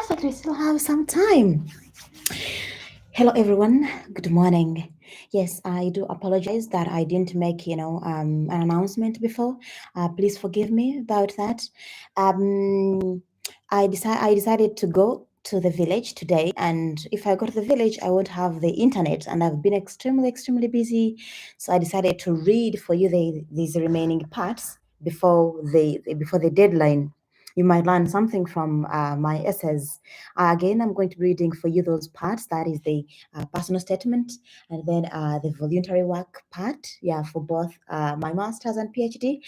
Perfect, we still have some time. Hello everyone, good morning. Yes, I do apologize that I didn't make an announcement before. Please forgive me about that. I decided to go to the village today, and if I go to the village I won't have the internet, and I've been extremely busy. So I decided to read for you these remaining parts before the deadline. You might learn something from my essays. Again, I'm going to be reading for you those parts. That is the personal statement, and then the voluntary work part. Yeah, for both my master's and PhD.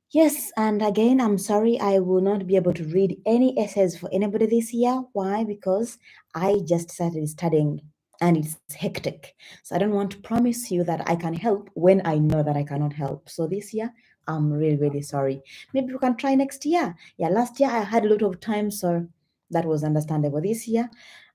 Yes, and again, I'm sorry I will not be able to read any essays for anybody this year. Why? Because I just started studying and it's hectic. So I don't want to promise you that I can help when I know that I cannot help. So this year, I'm really sorry. Maybe we can try next year. Yeah, last year I had a lot of time, so that was understandable. This year,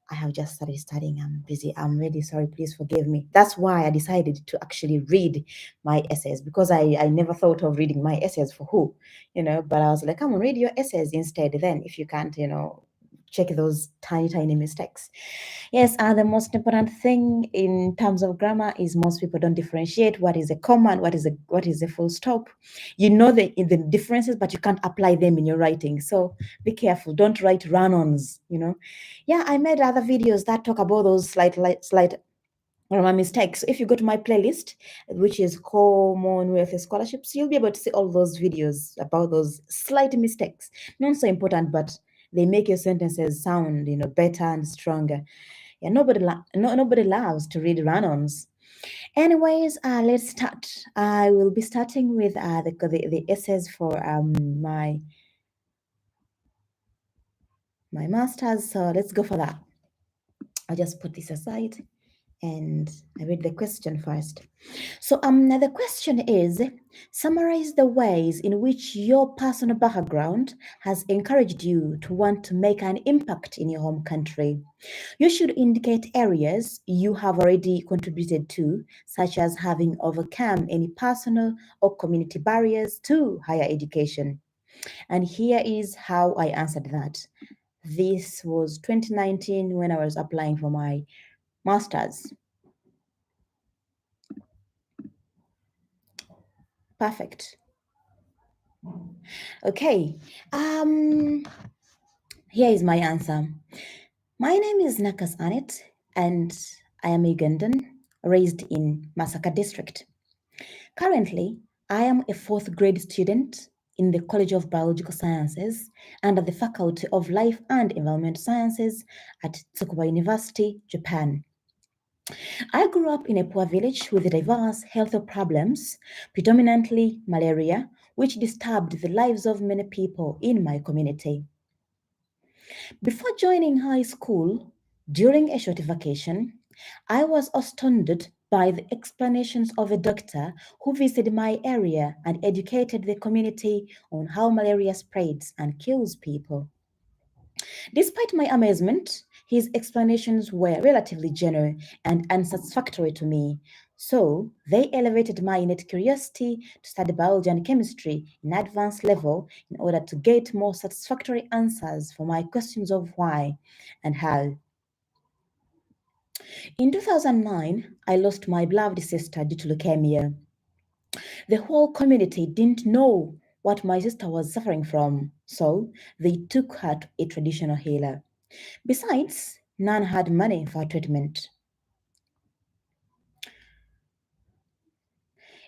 I have just started studying. I'm busy. I'm really sorry. Please forgive me. That's why I decided to actually read my essays, because I never thought of reading my essays for who, but I was like, come on, read your essays instead. Then if you can't, check those tiny mistakes. Yes, the most important thing in terms of grammar is most people don't differentiate what is a comma and what is a full stop. You know the differences, but you can't apply them in your writing. So be careful. Don't write run-ons. Yeah, I made other videos that talk about those slight grammar mistakes. So if you go to my playlist, which is Commonwealth Scholarships, you'll be able to see all those videos about those slight mistakes. Not so important, but they make your sentences sound, better and stronger. Yeah, nobody loves to read run-ons. Anyways, let's start. I will be starting with the essays for my master's. So let's go for that. I'll just put this aside and I read the question first. So now the question is, summarize the ways in which your personal background has encouraged you to want to make an impact in your home country. You should indicate areas you have already contributed to, such as having overcome any personal or community barriers to higher education. And here is how I answered that. This was 2019 when I was applying for my master's. Perfect. Okay. Here is my answer. My name is Nakas Anet, and I am Ugandan, raised in Masaka district. Currently, I am a fourth grade student in the College of Biological Sciences under the Faculty of Life and Environmental Sciences at Tsukuba University, Japan. I grew up in a poor village with diverse health problems, predominantly malaria, which disturbed the lives of many people in my community. Before joining high school, during a short vacation, I was astounded by the explanations of a doctor who visited my area and educated the community on how malaria spreads and kills people. Despite my amazement, his explanations were relatively general and unsatisfactory to me, so they elevated my innate curiosity to study biology and chemistry in advanced level in order to get more satisfactory answers for my questions of why and how. In 2009, I lost my beloved sister due to leukemia. The whole community didn't know what my sister was suffering from, so they took her to a traditional healer. Besides, none had money for treatment.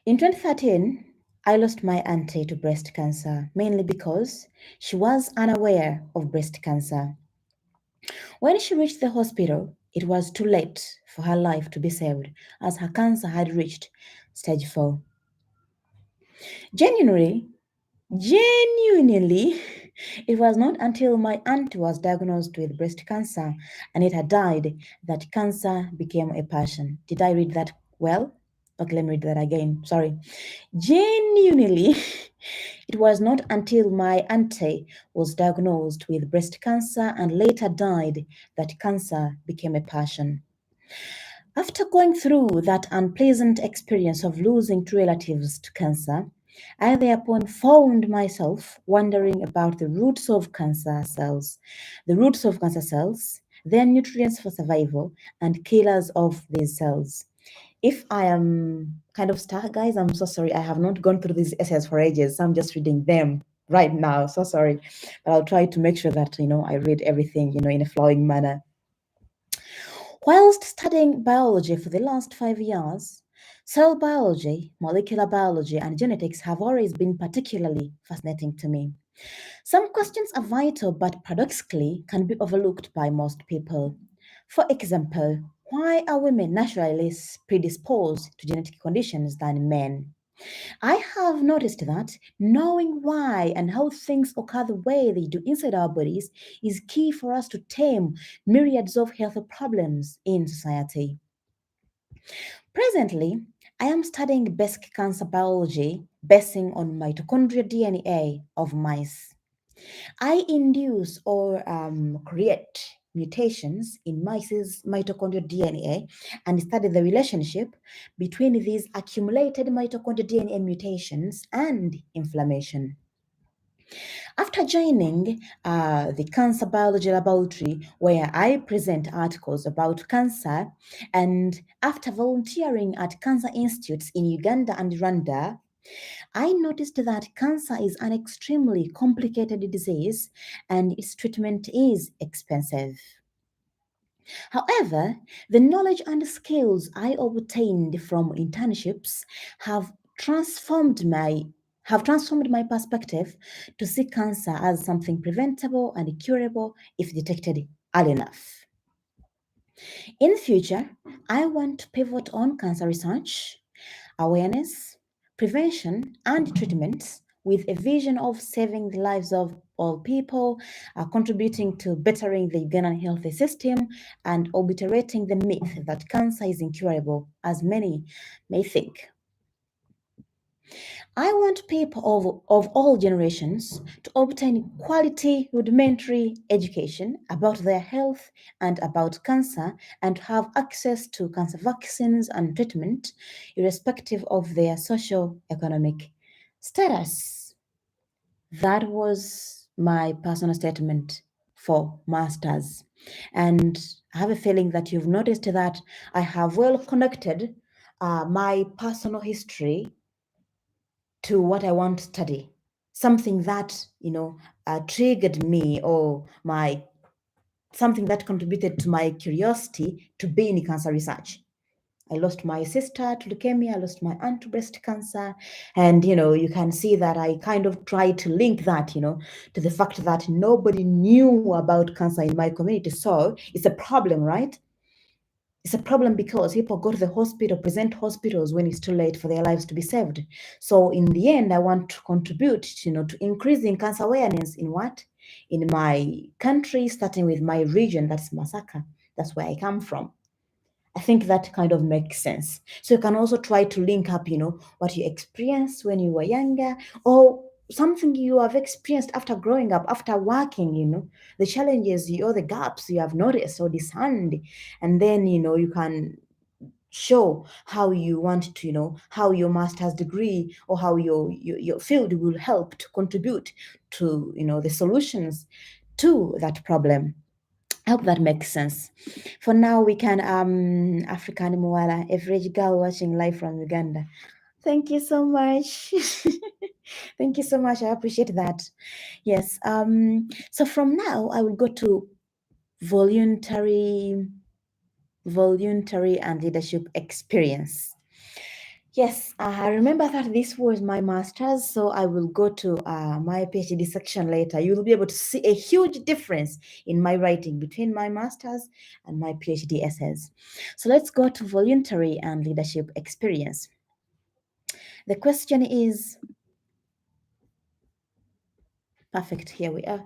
In 2013, I lost my auntie to breast cancer, mainly because she was unaware of breast cancer. When she reached the hospital, it was too late for her life to be saved, as her cancer had reached stage 4. Genuinely, it was not until my aunt was diagnosed with breast cancer and it had died that cancer became a passion. Did I read that well? Okay, let me read that again. Sorry. Genuinely, it was not until my auntie was diagnosed with breast cancer and later died that cancer became a passion. After going through that unpleasant experience of losing two relatives to cancer, I thereupon found myself wondering about the roots of cancer cells, their nutrients for survival, and killers of these cells. If I am kind of stuck, guys, I'm so sorry. I have not gone through these essays for ages. So I'm just reading them right now. So sorry. But I'll try to make sure that, I read everything, in a flowing manner. Whilst studying biology for the last 5 years, cell biology, molecular biology, and genetics have always been particularly fascinating to me. Some questions are vital but paradoxically can be overlooked by most people. For example, why are women naturally less predisposed to genetic conditions than men? I have noticed that knowing why and how things occur the way they do inside our bodies is key for us to tame myriads of health problems in society. Presently, I am studying basic cancer biology basing on mitochondrial DNA of mice. I induce or create mutations in mice's mitochondrial DNA and study the relationship between these accumulated mitochondrial DNA mutations and inflammation. After joining the Cancer Biology Laboratory, where I present articles about cancer, and after volunteering at cancer institutes in Uganda and Rwanda, I noticed that cancer is an extremely complicated disease and its treatment is expensive. However, the knowledge and skills I obtained from internships have transformed my perspective to see cancer as something preventable and curable if detected early enough. In the future, I want to pivot on cancer research, awareness, prevention, and treatment with a vision of saving the lives of all people, contributing to bettering the Ugandan health system, and obliterating the myth that cancer is incurable, as many may think. I want people of all generations to obtain quality rudimentary education about their health and about cancer and to have access to cancer vaccines and treatment irrespective of their social economic status. That was my personal statement for masters. And I have a feeling that you've noticed that I have well connected my personal history to what I want to study. Something that, triggered me or something that contributed to my curiosity to be in cancer research. I lost my sister to leukemia, I lost my aunt to breast cancer. And, you can see that I kind of try to link that, to the fact that nobody knew about cancer in my community. So it's a problem, right? It's a problem because people go to the hospital, present hospitals when it's too late for their lives to be saved. So in the end, I want to contribute, to increasing cancer awareness in what? In my country, starting with my region, that's Masaka. That's where I come from. I think that kind of makes sense. So you can also try to link up, what you experienced when you were younger or something you have experienced after growing up, after working, the challenges or the gaps you have noticed or discerned. And then, you can show how you want to, how your master's degree or how your field will help to contribute to, the solutions to that problem. I hope that makes sense. For now, we can African Muala, average girl watching live from Uganda. Thank you so much. Thank you so much. I appreciate that. Yes. So from now, I will go to voluntary and leadership experience. Yes, I remember that this was my master's, so I will go to my PhD section later. You will be able to see a huge difference in my writing between my master's and my PhD essays. So let's go to voluntary and leadership experience. The question is, perfect, here we are.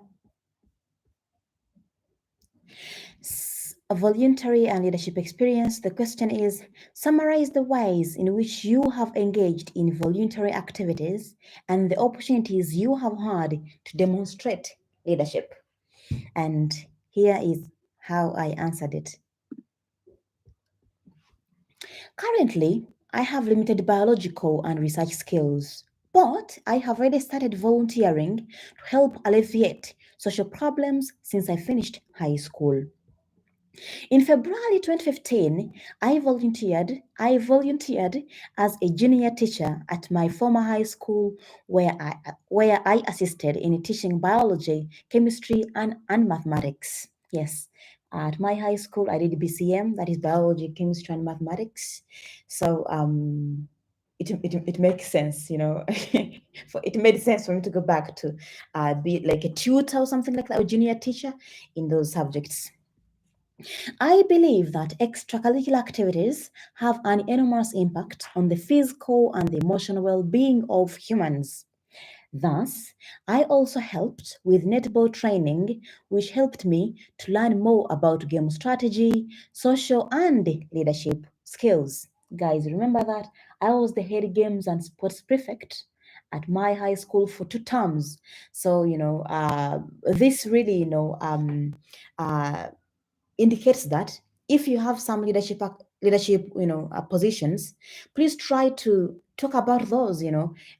A voluntary and leadership experience. The question is, summarize the ways in which you have engaged in voluntary activities and the opportunities you have had to demonstrate leadership. And here is how I answered it. Currently, I have limited biological and research skills. But I have already started volunteering to help alleviate social problems since I finished high school. In February 2015, I volunteered as a junior teacher at my former high school where I assisted in teaching biology, chemistry, and mathematics. Yes. At my high school, I did BCM, that is biology, chemistry, and mathematics. So it makes sense, it made sense for me to go back to be like a tutor or something like that, or junior teacher in those subjects. I believe that extracurricular activities have an enormous impact on the physical and the emotional well being of humans. Thus, I also helped with netball training, which helped me to learn more about game strategy, social, and leadership skills. Guys, remember that I was the head games and sports prefect at my high school for 2 terms. So, this really, uh, indicates that if you have some leadership positions, please try to talk about those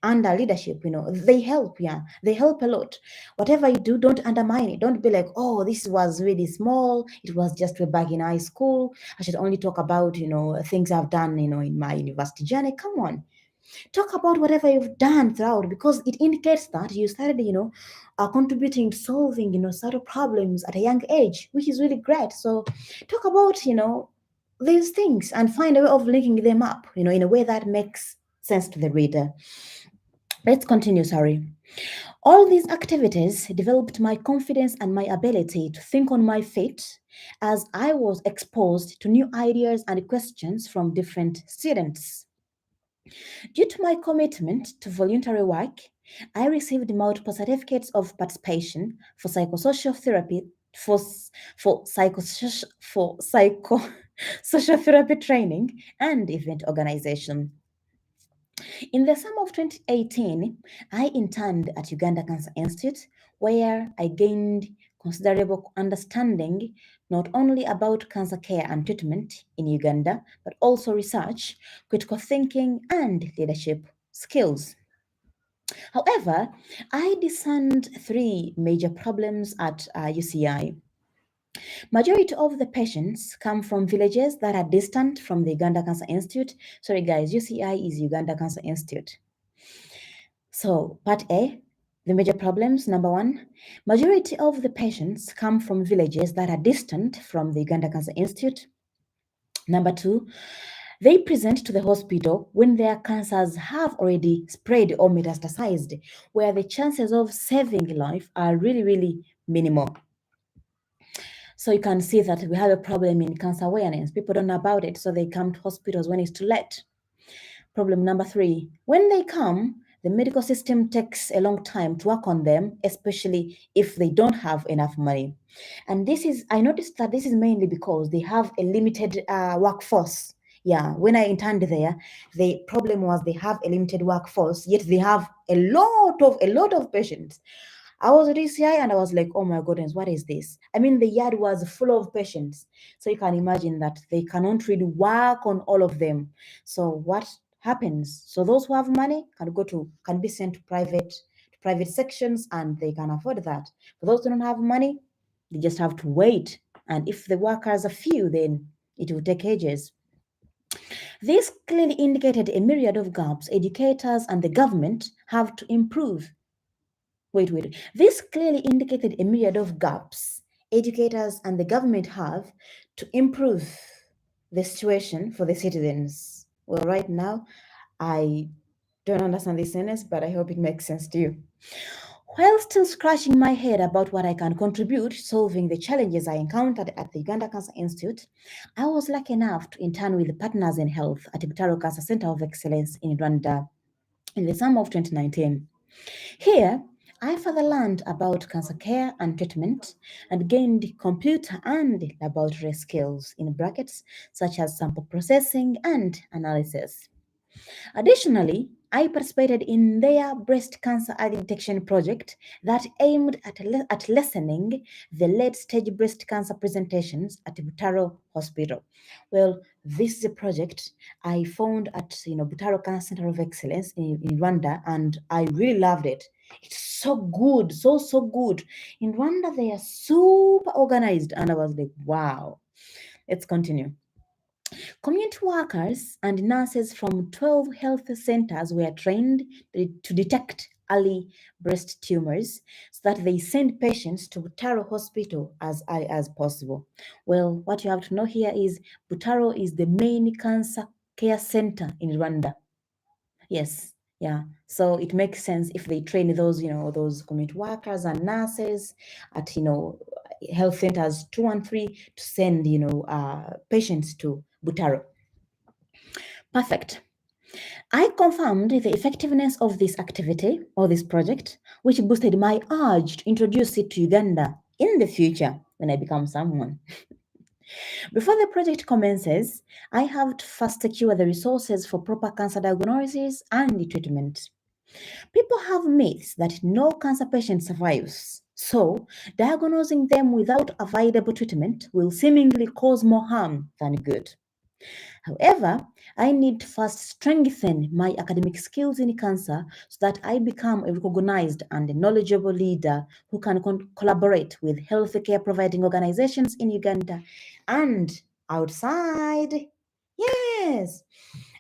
under leadership. They help. Yeah, they help a lot. Whatever you do, don't undermine it. Don't be like, oh, this was really small, it was just way back in high school, I should only talk about things I've done in my university journey. Come on, talk about whatever you've done throughout, because it indicates that you started contributing to solving subtle problems at a young age, which is really great. So talk about these things and find a way of linking them up in a way that makes sense to the reader. Let's continue. Sorry. All these activities developed my confidence and my ability to think on my feet, as I was exposed to new ideas and questions from different students. Due to my commitment to voluntary work, I received multiple certificates of participation for psychosocial therapy, for psychosocial therapy training and event organization. In the summer of 2018, I interned at Uganda Cancer Institute, where I gained considerable understanding not only about cancer care and treatment in Uganda, but also research, critical thinking, and leadership skills. However, I discerned three major problems at UCI. Majority of the patients come from villages that are distant from the Uganda Cancer Institute. Sorry guys, UCI is Uganda Cancer Institute. So, part A, the major problems. Number one, majority of the patients come from villages that are distant from the Uganda Cancer Institute. Number two, they present to the hospital when their cancers have already spread or metastasized, where the chances of saving life are really, really minimal. So you can see that we have a problem in cancer awareness. People don't know about it, so they come to hospitals when it's too late. Problem number three, when they come, the medical system takes a long time to work on them, especially if they don't have enough money. And I noticed that this is mainly because they have a limited workforce. Yeah, when I interned there, the problem was they have a limited workforce, yet they have a lot of patients. I was at ECI and I was like, oh my goodness, what is this? I mean, the yard was full of patients. So you can imagine that they cannot really work on all of them. So what happens? So those who have money can be sent to private sections, and they can afford that. For those who don't have money, they just have to wait. And if the workers are few, then it will take ages. This clearly indicated a myriad of gaps educators and the government have to improve. Wait. This clearly indicated a myriad of gaps educators and the government have to improve the situation for the citizens. Well, right now, I don't understand this sentence, but I hope it makes sense to you. While still scratching my head about what I can contribute to solving the challenges I encountered at the Uganda Cancer Institute, I was lucky enough to intern with Partners in Health at Ibitaro Cancer Center of Excellence in Rwanda in the summer of 2019. Here, I further learned about cancer care and treatment and gained computer and laboratory skills in brackets such as sample processing and analysis. Additionally, I participated in their breast cancer early detection project that aimed at lessening the late-stage breast cancer presentations at Butaro Hospital. Well, this is a project I found at Butaro Cancer Center of Excellence in Rwanda, and I really loved it. It's so good, so good. In Rwanda, they are super organized, and I was like, wow. Let's continue. Community workers and nurses from 12 health centers were trained to detect early breast tumors so that they send patients to Butaro Hospital as early as possible. Well, what you have to know here is Butaro is the main cancer care center in Rwanda. Yes, yeah. So it makes sense if they train those community workers and nurses at, health centers 2 and 3 to send, patients to Butaro. Perfect. I confirmed the effectiveness of this activity or this project, which boosted my urge to introduce it to Uganda in the future when I become someone. Before the project commences, I have to first secure the resources for proper cancer diagnosis and treatment. People have myths that no cancer patient survives, so diagnosing them without available treatment will seemingly cause more harm than good. However, I need to first strengthen my academic skills in cancer so that I become a recognized and knowledgeable leader who can collaborate with healthcare providing organizations in Uganda and outside. Yes,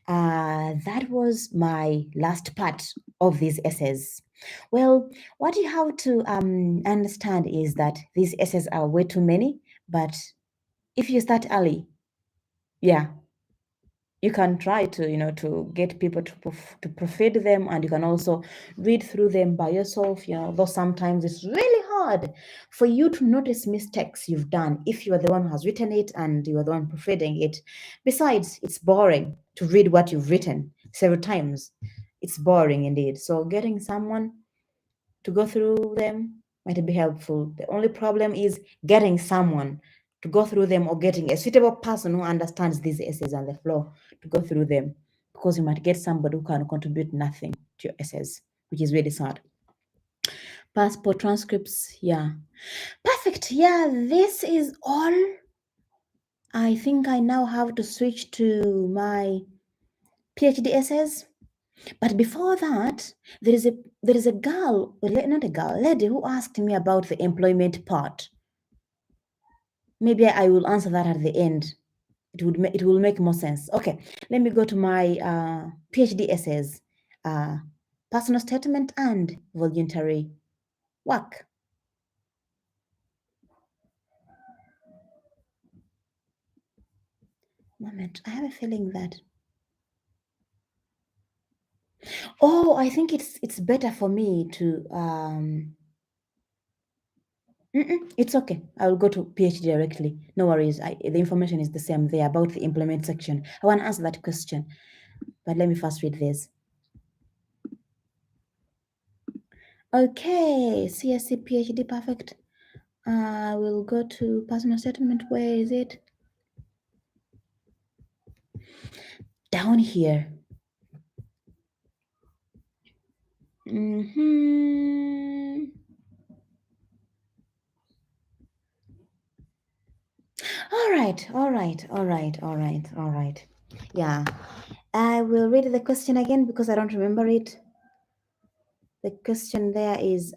that was my last part of these essays. Well, what you have to understand is that these essays are way too many, but if you start early, yeah, you can try to get people to profit them, and you can also read through them by yourself, though sometimes it's really hard for you to notice mistakes you've done if you are the one who has written it and you are the one profiting it. Besides, it's boring to read what you've written several times. It's boring indeed, so getting someone to go through them might be helpful. The only problem is getting someone to go through them, or getting a suitable person who understands these essays on the floor to go through them, because you might get somebody who can contribute nothing to your essays, which is really sad. Passport transcripts, yeah. Perfect, yeah, this is all. I think I now have to switch to my PhD essays. But before that, there is a girl, not a girl, a lady who asked me about the employment part. Maybe I will answer that at the end. It will make more sense. Okay, let me go to my PhD essays, personal statement and voluntary work. Moment, I have a feeling that. Oh, I think it's better for me to it's okay. I will go to PhD directly. No worries. The information is the same there about the implement section. I want to answer that question, but let me first read this. Okay, CSC PhD, perfect. I will go to personal statement. Where is it? Down here. All right. Yeah, I will read the question again because I don't remember it. The question there is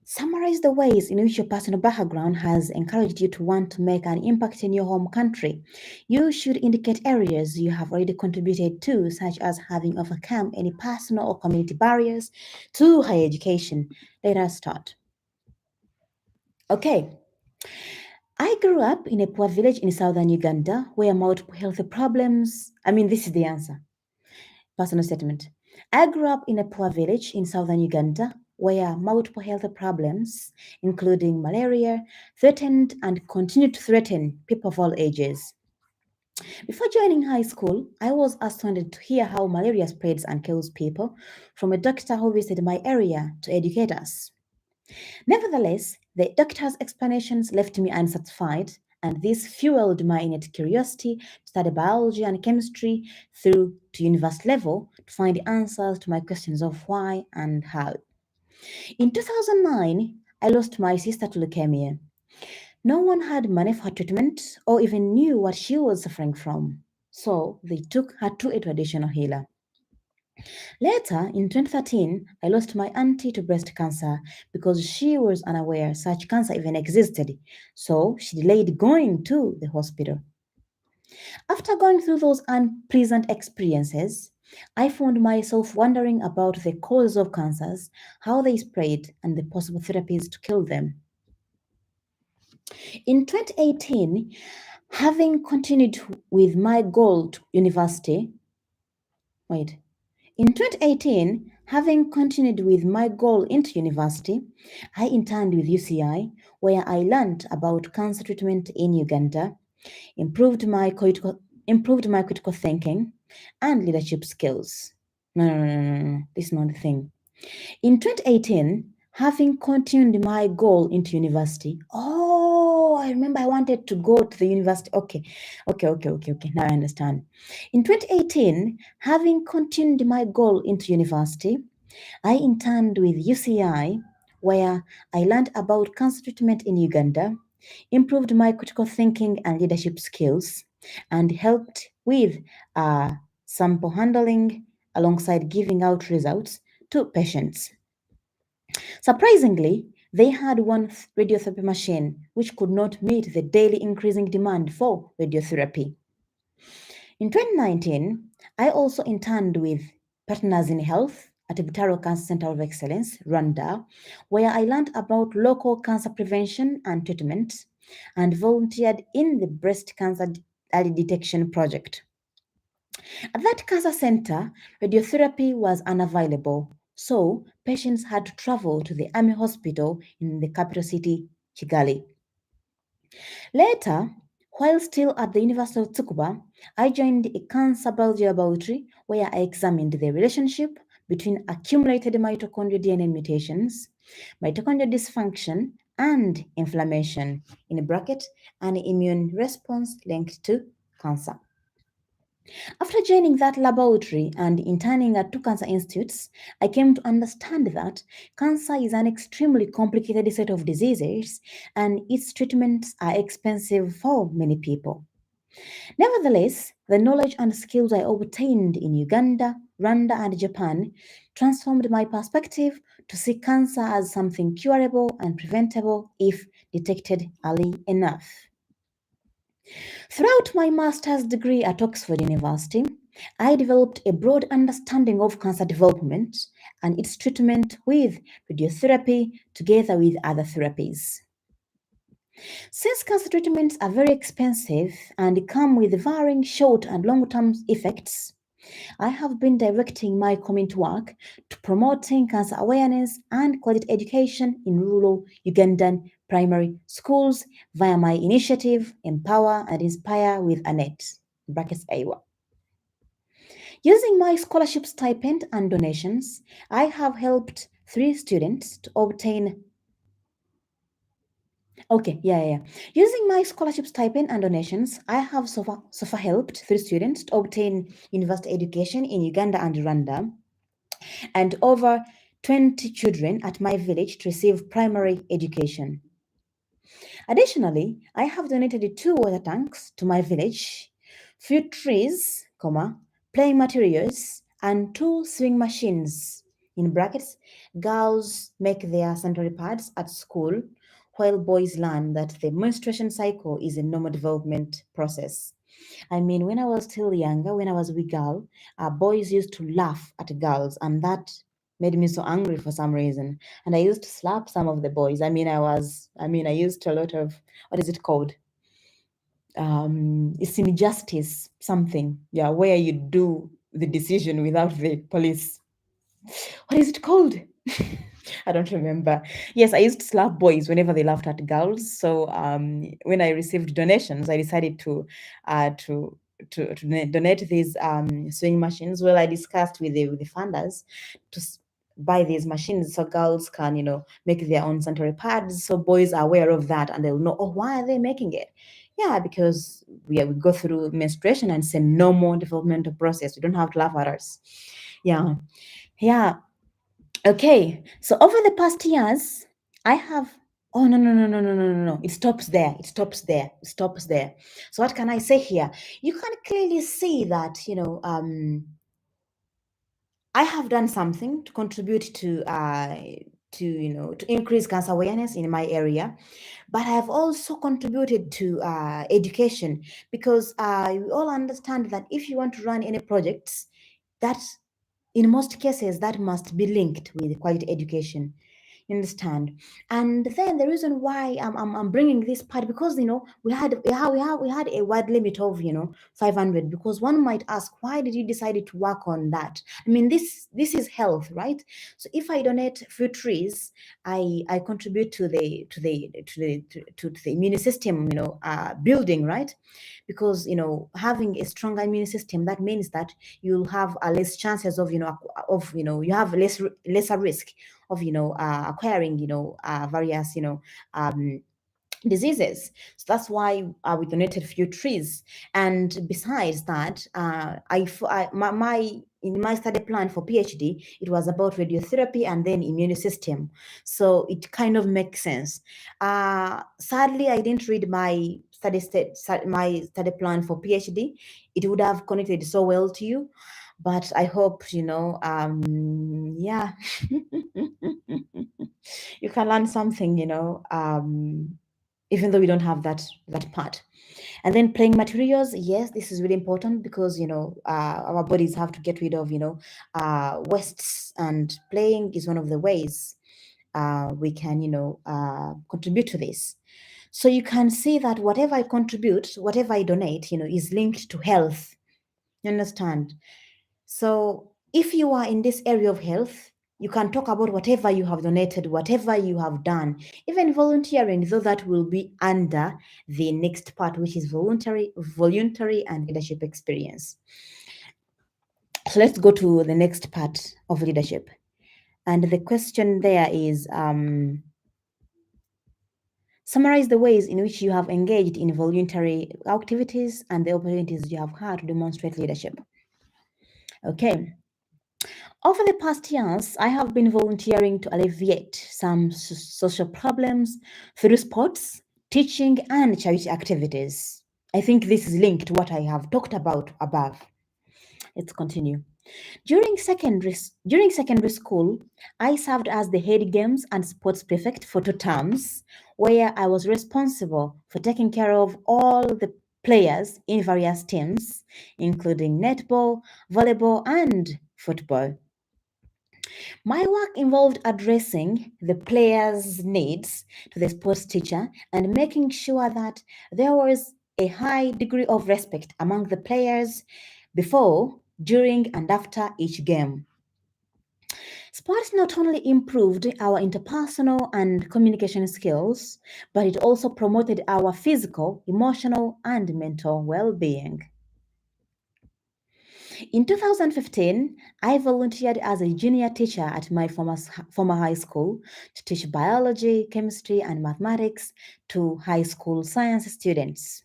summarize the ways in which your personal background has encouraged you to want to make an impact in your home country. You should indicate areas you have already contributed to, such as having overcome any personal or community barriers to higher education. Let us start. Okay. I grew up in a poor village in southern Uganda where multiple health problems. This is the answer. Personal statement. I grew up in a poor village in southern Uganda where multiple health problems, including malaria, threatened and continue to threaten people of all ages. Before joining high school, I was astounded to hear how malaria spreads and kills people from a doctor who visited my area to educate us. Nevertheless, the doctor's explanations left me unsatisfied, And this fueled my innate curiosity to study biology and chemistry through to university level to find answers to my questions of why and how. In 2009, I lost my sister to leukemia. No one had money for her treatment or even knew what she was suffering from, so they took her to a traditional healer. Later, in 2013, I lost my auntie to breast cancer because she was unaware such cancer even existed, so she delayed going to the hospital. After going through those unpleasant experiences, I found myself wondering about the causes of cancers, how they spread, and the possible therapies to kill them. In 2018, having continued with my goal to university, wait, in 2018, having continued with my goal into university, I interned with UCI, where I learned about cancer treatment in Uganda, improved my critical thinking and leadership skills. No, this is not the thing. In 2018, having continued my goal into university, I remember I wanted to go to the university. Okay. Now I understand. In 2018, having continued my goal into university, I interned with UCI, where I learned about cancer treatment in Uganda, improved my critical thinking and leadership skills, and helped with sample handling alongside giving out results to patients. Surprisingly, they had one radiotherapy machine which could not meet the daily increasing demand for radiotherapy. In 2019, I also interned with Partners in Health at the Butaro Cancer Center of Excellence, Rwanda, where I learned about local cancer prevention and treatment and volunteered in the breast cancer early detection project. At that cancer center, radiotherapy was unavailable, so patients had to travel to the army hospital in the capital city, Kigali. Later, while still at the University of Tsukuba, I joined a cancer biology laboratory where I examined the relationship between accumulated mitochondrial DNA mutations, mitochondrial dysfunction, and inflammation, in bracket, an immune response linked to cancer. After joining that laboratory and interning at two cancer institutes, I came to understand that cancer is an extremely complicated set of diseases and its treatments are expensive for many people. Nevertheless, the knowledge and skills I obtained in Uganda, Rwanda, and Japan transformed my perspective to see cancer as something curable and preventable if detected early enough. Throughout my master's degree at Oxford University, I developed a broad understanding of cancer development and its treatment with radiotherapy together with other therapies. Since cancer treatments are very expensive and come with varying short and long-term effects, I have been directing my community work to promoting cancer awareness and quality education in rural Ugandan primary schools via my initiative Empower and Inspire with Annette (brackets AWA). Using my scholarship stipend and donations, I have helped 3 students to obtain Using my scholarship stipend and donations, I have so far helped 3 students to obtain university education in Uganda and Rwanda, and over 20 children at my village to receive primary education. Additionally, I have donated 2 water tanks to my village, few trees, playing materials, and 2 sewing machines. In brackets, girls make their sanitary pads at school, while boys learn that the menstruation cycle is a normal development process. I mean, when I was still younger, when I was a wee girl, boys used to laugh at girls, and that made me so angry for some reason. And I used to slap some of the boys. I used a lot of, what is it called? It's injustice, something. Yeah, where you do the decision without the police. What is it called? I don't remember. Yes, I used to slap boys whenever they laughed at girls. So when I received donations, I decided to donate these sewing machines. Well, I discussed with the funders to buy these machines so girls can, make their own sanitary pads. So boys are aware of that and they'll know, oh, why are they making it? Yeah, because we go through menstruation and it's a normal developmental process. We don't have to laugh at us. Yeah. Yeah. Okay. So over the past years, I have. Oh, no, no, no, no, no, no, no, no. It stops there. It stops there. It stops there. So what can I say here? You can clearly see that, I have done something to contribute to increase cancer awareness in my area, but I have also contributed to education, because we all understand that if you want to run any projects, that in most cases that must be linked with quality education. You understand? And then the reason why I'm bringing this part, because we had a wide limit of 500, because one might ask, why did you decide to work on that? I mean, this is health, right? So if I donate few trees, I contribute to the immune system, building, right? Because having a stronger immune system, that means that you'll have less chances of you have lesser risk of acquiring various um, diseases. So that's why we donated few trees. And besides that, in my study plan for PhD, it was about radiotherapy and then immune system. So it kind of makes sense. Sadly, I didn't read my my study plan for PhD. It would have connected so well to you, but I hope yeah. You can learn something, even though we don't have that part. And then playing materials, yes, this is really important, because our bodies have to get rid of wastes, and playing is one of the ways we can contribute to this. So you can see that whatever I contribute, whatever I donate, is linked to health. You understand? So if you are in this area of health, you can talk about whatever you have donated, whatever you have done, even volunteering, though that will be under the next part, which is voluntary and leadership experience. So let's go to the next part of leadership. And the question there is, summarize the ways in which you have engaged in voluntary activities and the opportunities you have had to demonstrate leadership. Okay. Over the past years, I have been volunteering to alleviate some social problems through sports, teaching, and charity activities. I think this is linked to what I have talked about above. Let's continue. During secondary school, I served as the head games and sports prefect for 2 terms, where I was responsible for taking care of all the players in various teams, including netball, volleyball, and football. My work involved addressing the players' needs to the sports teacher and making sure that there was a high degree of respect among the players before, during, and after each game. Sports not only improved our interpersonal and communication skills, but it also promoted our physical, emotional, and mental well being. In 2015, I volunteered as a junior teacher at my former high school to teach biology, chemistry, and mathematics to high school science students.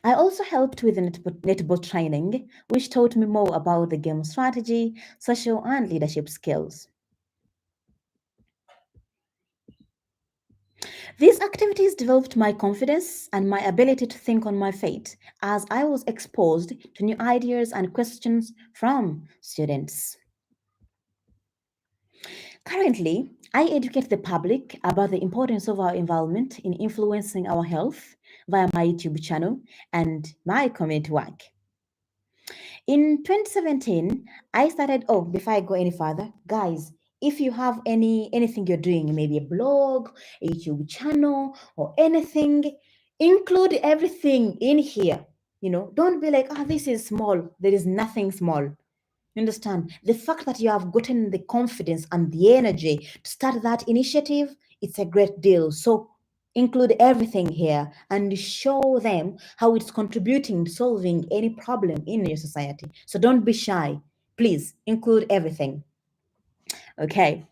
I also helped with the netball training, which taught me more about the game strategy, social, and leadership skills. These activities developed my confidence and my ability to think on my feet, as I was exposed to new ideas and questions from students. Currently, I educate the public about the importance of our environment in influencing our health via my YouTube channel and my community work. In 2017, I started, before I go any further, guys, if you have anything you're doing, maybe a blog, a YouTube channel, or anything, include everything in here. Don't be like, this is small. There is nothing small. You understand? The fact that you have gotten the confidence and the energy to start that initiative, it's a great deal. So include everything here and show them how it's contributing to solving any problem in your society. So don't be shy. Please include everything. Okay,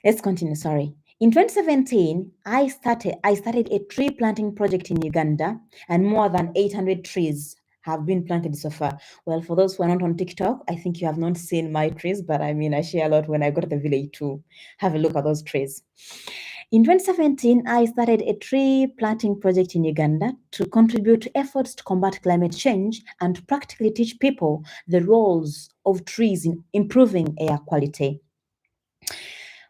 let's continue. Sorry. In 2017, I started a tree planting project in Uganda, and more than 800 trees have been planted so far. Well, for those who are not on TikTok, I think you have not seen my trees, but I mean, I share a lot when I go to the village to have a look at those trees. In 2017, I started a tree planting project in Uganda to contribute to efforts to combat climate change and to practically teach people the roles of trees in improving air quality.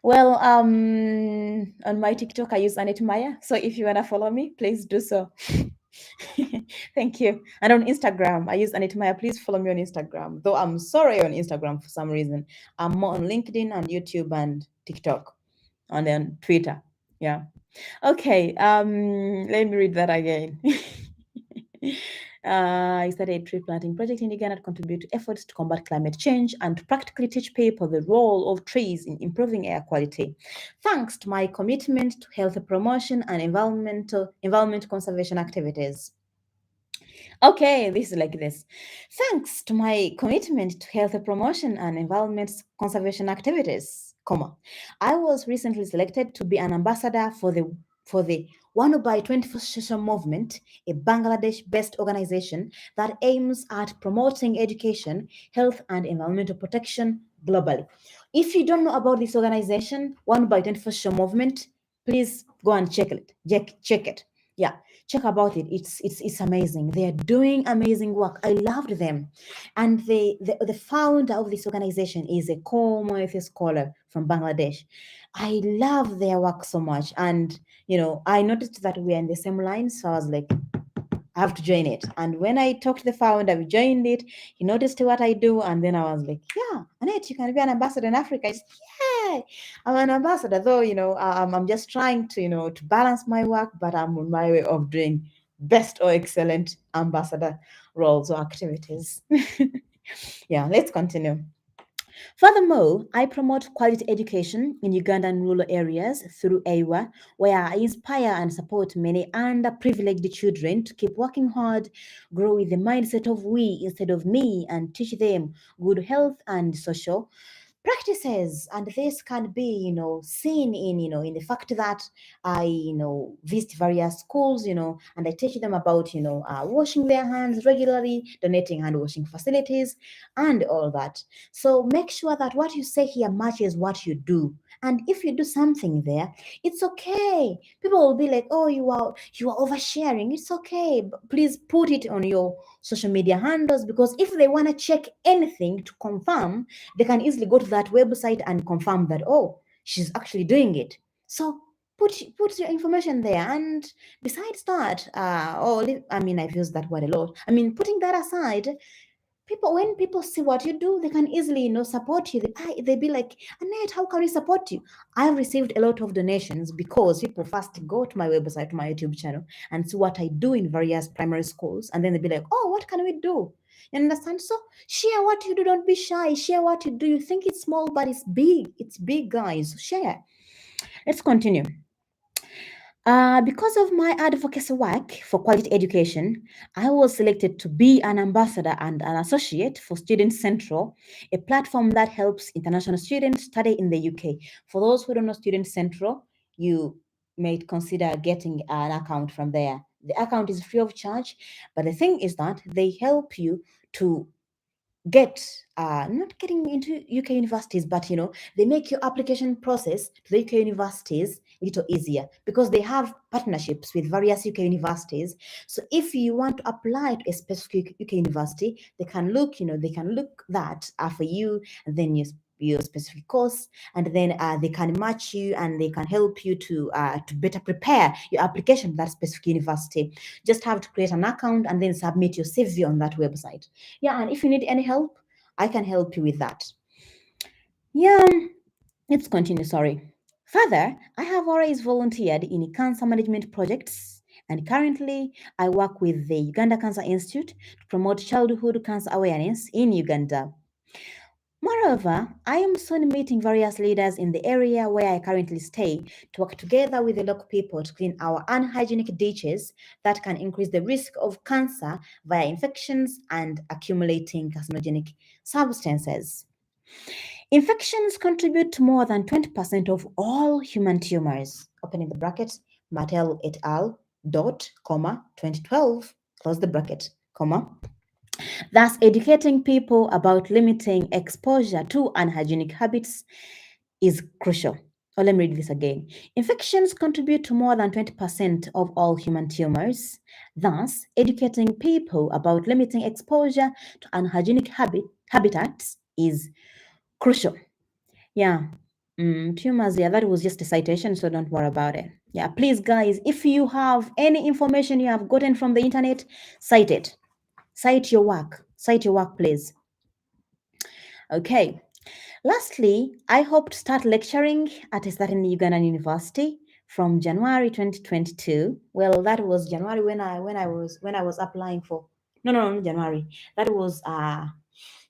Well, on my TikTok, I use Anet Maya. So if you wanna follow me, please do so. Thank you. And on Instagram, I use Anet Maya. Please follow me on Instagram. Though I'm sorry on Instagram for some reason. I'm more on LinkedIn and YouTube and TikTok and then Twitter. Yeah. Okay. Let me read that again. I started a tree planting project in Uganda to contribute to efforts to combat climate change and to practically teach people the role of trees in improving air quality. Thanks to my commitment to health promotion and environment conservation activities. Okay, this is like this. Thanks to my commitment to health promotion and environment conservation activities, I was recently selected to be an ambassador for the One by 21st Social Movement, a Bangladesh-based organization that aims at promoting education, health, and environmental protection globally. If you don't know about this organization, One by 21st Social Movement, please go and check it. Check it. Yeah, check about it. It's amazing. They are doing amazing work. I loved them. And the founder of this organization is a Commonwealth scholar from Bangladesh. I love their work so much. And I noticed that we are in the same line. So I was like, I have to join it. And when I talked to the founder, we joined it. He noticed what I do, and then I was like, "Yeah, Annette, you can be an ambassador in Africa." I said, "Yeah, I'm an ambassador, though. I'm just trying to, to balance my work, but I'm on my way of doing best or excellent ambassador roles or activities." Yeah, let's continue. Furthermore, I promote quality education in Ugandan rural areas through AWA, where I inspire and support many underprivileged children to keep working hard, grow with the mindset of we instead of me, and teach them good health and social practices. And this can be seen in the fact that I visit various schools, and I teach them about washing their hands regularly, donating hand washing facilities, and all that. So make sure that what you say here matches what you do. And if you do something there, it's okay. People will be like, "Oh, you are oversharing." It's okay. Please put it on your social media handles, because if they want to check anything to confirm, they can easily go to that website and confirm that, oh, she's actually doing it. So put your information there. And besides that, I've used that word a lot. I mean, putting that aside, when people see what you do, they can easily support you. They be like, "Annette, how can we support you?" I've received a lot of donations because people first go to my website, to my YouTube channel, and see what I do in various primary schools, and then they be like, "Oh, what can we do?" You understand? So share what you do. Don't be shy. Share what you do. You think it's small, but it's big. It's big, guys. Share. Let's continue. Because of my advocacy work for quality education, I was selected to be an ambassador and an associate for Student Central, a platform that helps international students study in the UK. For those who don't know Student Central, you may consider getting an account from there. The account is free of charge, but the thing is that they help you to get not getting into UK universities, but they make your application process to the UK universities a little easier, because they have partnerships with various UK universities. So if you want to apply to a specific UK university, they can look that for you, and then your specific course, and then they can match you, and they can help you to better prepare your application to that specific university. Just have to create an account and then submit your CV on that website. Yeah, and if you need any help, I can help you with that. Yeah, let's continue. Sorry. Further, I have always volunteered in cancer management projects, and currently I work with the Uganda Cancer Institute to promote childhood cancer awareness in Uganda. Moreover, I am soon meeting various leaders in the area where I currently stay to work together with the local people to clean our unhygienic ditches that can increase the risk of cancer via infections and accumulating carcinogenic substances. Infections contribute to more than 20% of all human tumors. Opening the bracket, Mattel et al. Dot, comma, 2012, close the bracket, comma. Thus, educating people about limiting exposure to unhygienic habits is crucial. Oh, let me read this again. Infections contribute to more than 20% of all human tumors. Thus, educating people about limiting exposure to unhygienic habitats is crucial. Yeah. Tumors, yeah, that was just a citation, so don't worry about it. Yeah, please, guys, if you have any information you have gotten from the internet, cite it. Cite your work. Cite your work, please. Okay. Lastly, I hope to start lecturing at a certain Ugandan university from January 2022. Well, that was January when I was applying for. No, January. That was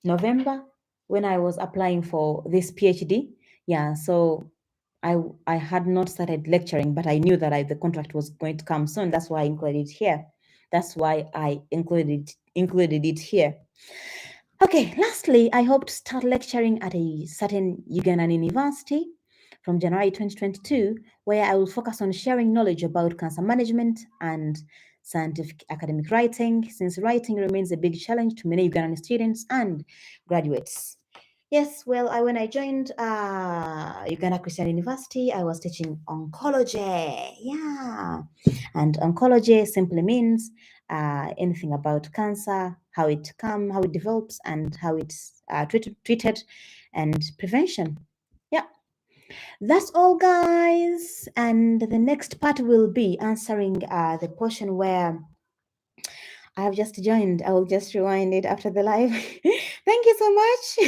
November when I was applying for this PhD. Yeah, so I had not started lecturing, but I knew that the contract was going to come soon. That's why I included it here. That's why I included it here. Okay, lastly, I hope to start lecturing at a certain Ugandan university from January 2022, where I will focus on sharing knowledge about cancer management and scientific academic writing, since writing remains a big challenge to many Ugandan students and graduates. Yes, well, when I joined Uganda Christian University, I was teaching oncology. Yeah, and oncology simply means anything about cancer, how it develops, and how it's treated, and prevention. Yeah, that's all, guys. And the next part will be answering the portion where I have just joined. I will just rewind it after the live. Thank you so much.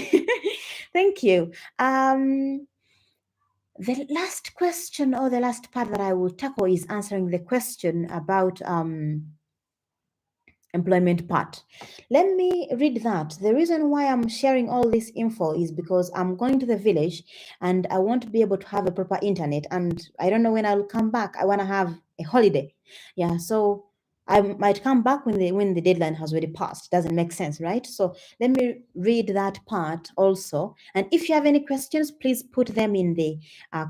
Thank you. The last question, or the last part that I will tackle, is answering the question about employment part. Let me read that. The reason why I'm sharing all this info is because I'm going to the village and I want to be able to have a proper internet, and I don't know when I'll come back. I want to have a holiday. Yeah, so I might come back when the deadline has already passed. Doesn't make sense, right? So let me read that part also. And if you have any questions, please put them in the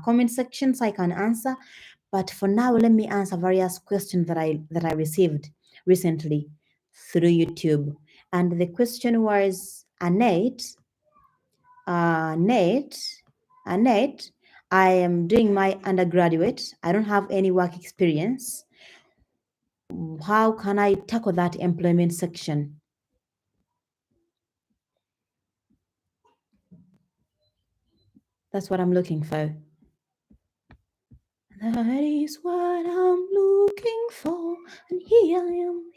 comment section so I can answer. But for now, let me answer various questions that I received recently through YouTube. And the question was, Annette, I am doing my undergraduate. I don't have any work experience. How can I tackle that employment section? That's what I'm looking for. That is what I'm looking for. And here I am.